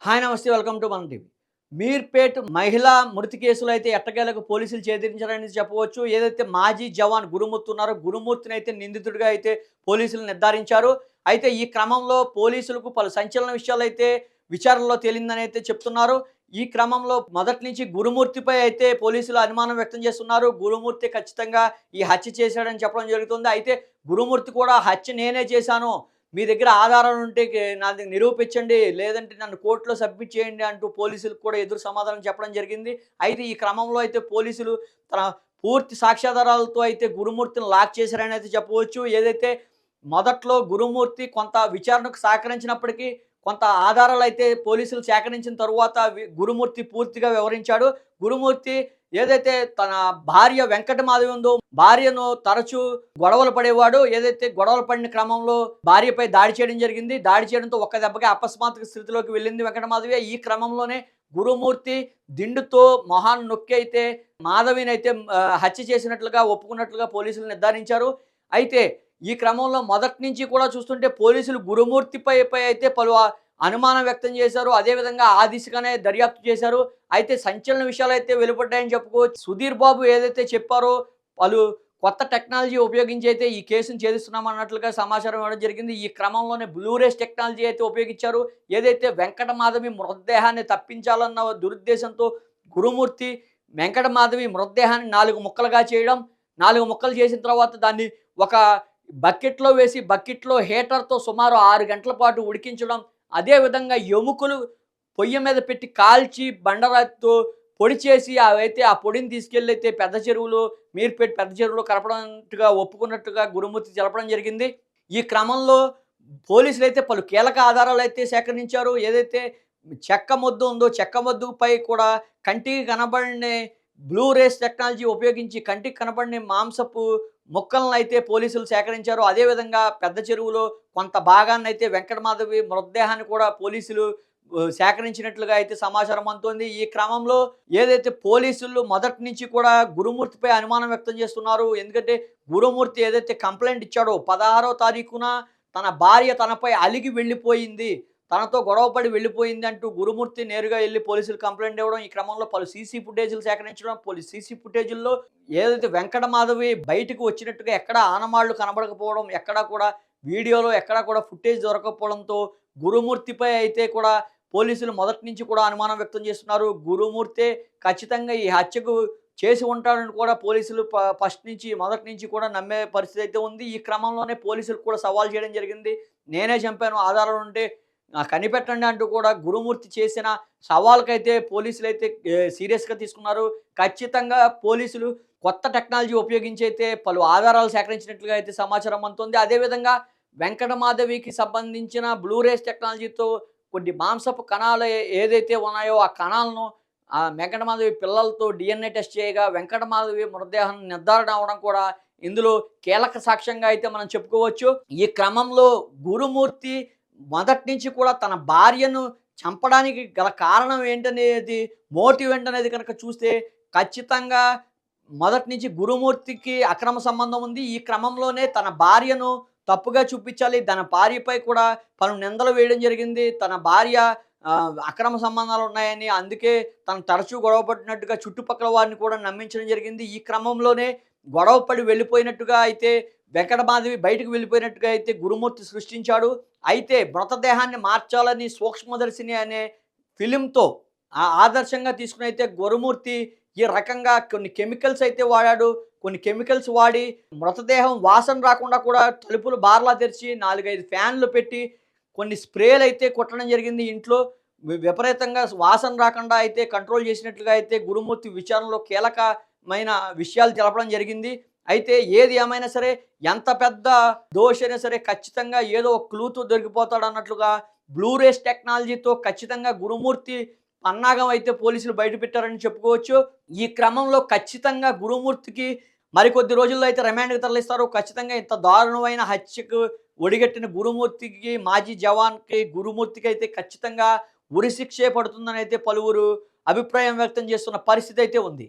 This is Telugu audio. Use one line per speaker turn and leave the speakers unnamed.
హాయ్ నమస్తే వెల్కమ్ టు మన టీవీ. మీర్పేట్ మహిళా మృతి కేసులో అయితే ఎట్టకేలకు పోలీసులు ఛేదించారని చెప్పవచ్చు. ఏదైతే మాజీ జవాన్ గురుమూర్తి ఉన్నారో గురుమూర్తిని అయితే నిందితుడిగా అయితే పోలీసులు నిర్ధారించారు. అయితే ఈ క్రమంలో పోలీసులకు పలు సంచలన విషయాలైతే విచారణలో తేలిందని అయితే చెప్తున్నారు. ఈ క్రమంలో మొదటి నుంచి గురుమూర్తిపై అయితే పోలీసులు అనుమానం వ్యక్తం చేస్తున్నారు. గురుమూర్తి ఖచ్చితంగా ఈ హత్య చేశాడని చెప్పడం జరుగుతుంది. అయితే గురుమూర్తి కూడా హత్య నేనే చేశాను, మీ దగ్గర ఆధారాలు ఉంటే నాది నిరూపించండి, లేదంటే నన్ను కోర్టులో సబ్మిట్ చేయండి అంటూ పోలీసులకు కూడా ఎదురు సమాధానం చెప్పడం జరిగింది. అయితే ఈ క్రమంలో అయితే పోలీసులు తన పూర్తి సాక్ష్యాధారాలతో అయితే గురుమూర్తిని లాక్ చేశారని అయితే చెప్పవచ్చు. ఏదైతే మొదట్లో గురుమూర్తి కొంత విచారణకు సహకరించినప్పటికీ కొంత ఆధారాలు అయితే పోలీసులు సేకరించిన తరువాత గురుమూర్తి పూర్తిగా వివరించాడు. గురుమూర్తి ఏదైతే తన భార్య వెంకటమాధవి ఉందో భార్యను తరచూ గొడవలు పడేవాడు. ఏదైతే గొడవలు పడిన క్రమంలో భార్యపై దాడి చేయడం జరిగింది. దాడి చేయడంతో ఒక్క దెబ్బగా అపస్మారక స్థితిలోకి వెళ్ళింది వెంకటమాధవి. ఈ క్రమంలోనే గురుమూర్తి దిండుతో మొహాన్ని నొక్కి అయితే మాధవిని అయితే హత్య చేసినట్లుగా ఒప్పుకున్నట్లుగా పోలీసులు నిర్ధారించారు. అయితే ఈ క్రమంలో మొదటి నుంచి కూడా చూస్తుంటే పోలీసులు గురుమూర్తిపై అయితే పలు అనుమానం వ్యక్తం చేశారు. అదేవిధంగా ఆ దిశగానే దర్యాప్తు చేశారు. అయితే సంచలన విషయాలు అయితే వెలువడ్డాయని చెప్పుకోవచ్చు. సుధీర్ బాబు ఏదైతే చెప్పారో పలు కొత్త టెక్నాలజీ ఉపయోగించి అయితే ఈ కేసును ఛేదిస్తున్నామన్నట్లుగా సమాచారం ఇవ్వడం జరిగింది. ఈ క్రమంలోనే బ్లూరేస్ టెక్నాలజీ అయితే ఉపయోగించారు. ఏదైతే వెంకటమాధవి మృతదేహాన్ని తప్పించాలన్న దురుద్దేశంతో గురుమూర్తి వెంకటమాధవి మృతదేహాన్ని 4 ముక్కలుగా చేయడం, 4 ముక్కలు చేసిన తర్వాత దాన్ని ఒక బకెట్లో వేసి బకెట్లో హీటర్తో సుమారు 6 గంటల పాటు ఉడికించడం, అదేవిధంగా ఎముకలు పొయ్యి మీద పెట్టి కాల్చి బండరాతితో పొడి చేసి అవైతే ఆ పొడిని తీసుకెళ్ళి అయితే పెద్ద చెరువులో మీర్పేట్ పెద్ద చెరువులో కలపడంటుగా ఒప్పుకున్నట్టుగా గురుమూర్తి తెలపడం జరిగింది. ఈ క్రమంలో పోలీసులు అయితే పలు కీలక ఆధారాలు అయితే సేకరించారు. ఏదైతే చెక్క మొద్దు ఉందో చెక్క మొద్దుపై కూడా కంటికి కనబడని బ్లూ రేస్ టెక్నాలజీ ఉపయోగించి కంటికి కనబడని మాంసపు ముక్కలను అయితే పోలీసులు సేకరించారు. అదేవిధంగా పెద్ద చెరువులో కొంత భాగాన్ని అయితే వెంకటమాధవి మృతదేహాన్ని కూడా పోలీసులు సేకరించినట్లుగా అయితే సమాచారం అందుతోంది. ఈ క్రమంలో ఏదైతే పోలీసులు మొదటి నుంచి కూడా గురుమూర్తిపై అనుమానం వ్యక్తం చేస్తున్నారు. ఎందుకంటే గురుమూర్తి ఏదైతే కంప్లైంట్ ఇచ్చాడో 16వ తారీఖున తన భార్య తనపై అలిగి వెళ్ళిపోయింది, తనతో గొడవపడి వెళ్ళిపోయింది అంటూ గురుమూర్తి నేరుగా వెళ్ళి పోలీసులు కంప్లైంట్ ఇవ్వడం, ఈ క్రమంలో పలు సీసీ ఫుటేజీలు సేకరించడం, సీసీ ఫుటేజీల్లో ఏదైతే వెంకటమాధవి బయటకు వచ్చినట్టుగా ఎక్కడ ఆనమాళ్లు కనబడకపోవడం, ఎక్కడా కూడా వీడియోలో ఎక్కడా కూడా ఫుటేజ్ దొరకకపోవడంతో గురుమూర్తిపై అయితే కూడా పోలీసులు మొదటి నుంచి కూడా అనుమానం వ్యక్తం చేస్తున్నారు. గురుమూర్తే ఖచ్చితంగా ఈ హత్యకు చేసి ఉంటాడని కూడా పోలీసులు మొదటి నుంచి కూడా నమ్మే పరిస్థితి అయితే ఉంది. ఈ క్రమంలోనే పోలీసులు కూడా సవాల్ చేయడం జరిగింది. నేనే చంపాను, ఆధారాలు ఉంటే కనిపెట్టండి అంటూ కూడా గురుమూర్తి చేసిన సవాల్కైతే పోలీసులు అయితే సీరియస్గా తీసుకున్నారు. ఖచ్చితంగా పోలీసులు కొత్త టెక్నాలజీ ఉపయోగించి అయితే పలు ఆధారాలు సేకరించినట్లుగా అయితే సమాచారం అందుతుంది. అదేవిధంగా వెంకటమాధవికి సంబంధించిన బ్లూరేస్ టెక్నాలజీతో కొన్ని మాంసపు కణాలు ఏదైతే ఉన్నాయో ఆ కణాలను వెంకటమాధవి పిల్లలతో DNA టెస్ట్ చేయగా వెంకటమాధవి మృతదేహం నిర్ధారణ అవడం కూడా ఇందులో కీలక సాక్ష్యంగా అయితే మనం చెప్పుకోవచ్చు. ఈ క్రమంలో గురుమూర్తి మొదటి నుంచి కూడా తన భార్యను చంపడానికి గల కారణం ఏంటనేది, మోటివ్ ఏంటనేది కనుక చూస్తే ఖచ్చితంగా మొదటి నుంచి గురుమూర్తికి అక్రమ సంబంధం ఉంది. ఈ క్రమంలోనే తన భార్యను తప్పుగా చూపించాలి, తన భార్యపై కూడా పలు నిందలు వేయడం జరిగింది. తన భార్య అక్రమ సంబంధాలు ఉన్నాయని, అందుకే తను తరచూ గొడవపడినట్టుగా చుట్టుపక్కల వారిని కూడా నమ్మించడం జరిగింది. ఈ క్రమంలోనే గొడవపడి వెళ్ళిపోయినట్టుగా అయితే వెంకటమాధవి బయటకు వెళ్ళిపోయినట్టుగా అయితే గురుమూర్తి సృష్టించాడు. అయితే మృతదేహాన్ని మార్చాలని సూక్ష్మదర్శిని అనే ఫిలింతో ఆదర్శంగా తీసుకుని అయితే గురుమూర్తి ఈ రకంగా కొన్ని కెమికల్స్ అయితే వాడాడు. కొన్ని కెమికల్స్ వాడి మృతదేహం వాసన రాకుండా కూడా తలుపులు బార్లా తెరిచి 4-5 ఫ్యాన్లు పెట్టి కొన్ని స్ప్రేలు అయితే కొట్టడం జరిగింది. ఇంట్లో విపరీతంగా వాసన రాకుండా అయితే కంట్రోల్ చేసినట్లుగా అయితే గురుమూర్తి విచారణలో కీలకమైన విషయాలు తెలపడం జరిగింది. అయితే ఏది ఏమైనా సరే, ఎంత పెద్ద దోషైనా సరే ఖచ్చితంగా ఏదో ఒక క్లూతో దొరికిపోతాడు అన్నట్లుగా బ్లూరేస్ టెక్నాలజీతో ఖచ్చితంగా గురుమూర్తి పన్నాగం అయితే పోలీసులు బయటపెట్టారని చెప్పుకోవచ్చు. ఈ క్రమంలో ఖచ్చితంగా గురుమూర్తికి మరికొద్ది రోజుల్లో అయితే రిమాండ్కి తరలిస్తారు. ఖచ్చితంగా ఇంత దారుణమైన హత్యకు ఒడిగట్టిన గురుమూర్తికి, మాజీ జవాన్కి గురుమూర్తికి అయితే ఖచ్చితంగా ఉరిశిక్షే పడుతుందని అయితే పలువురు అభిప్రాయం వ్యక్తం చేస్తున్న పరిస్థితి అయితే ఉంది.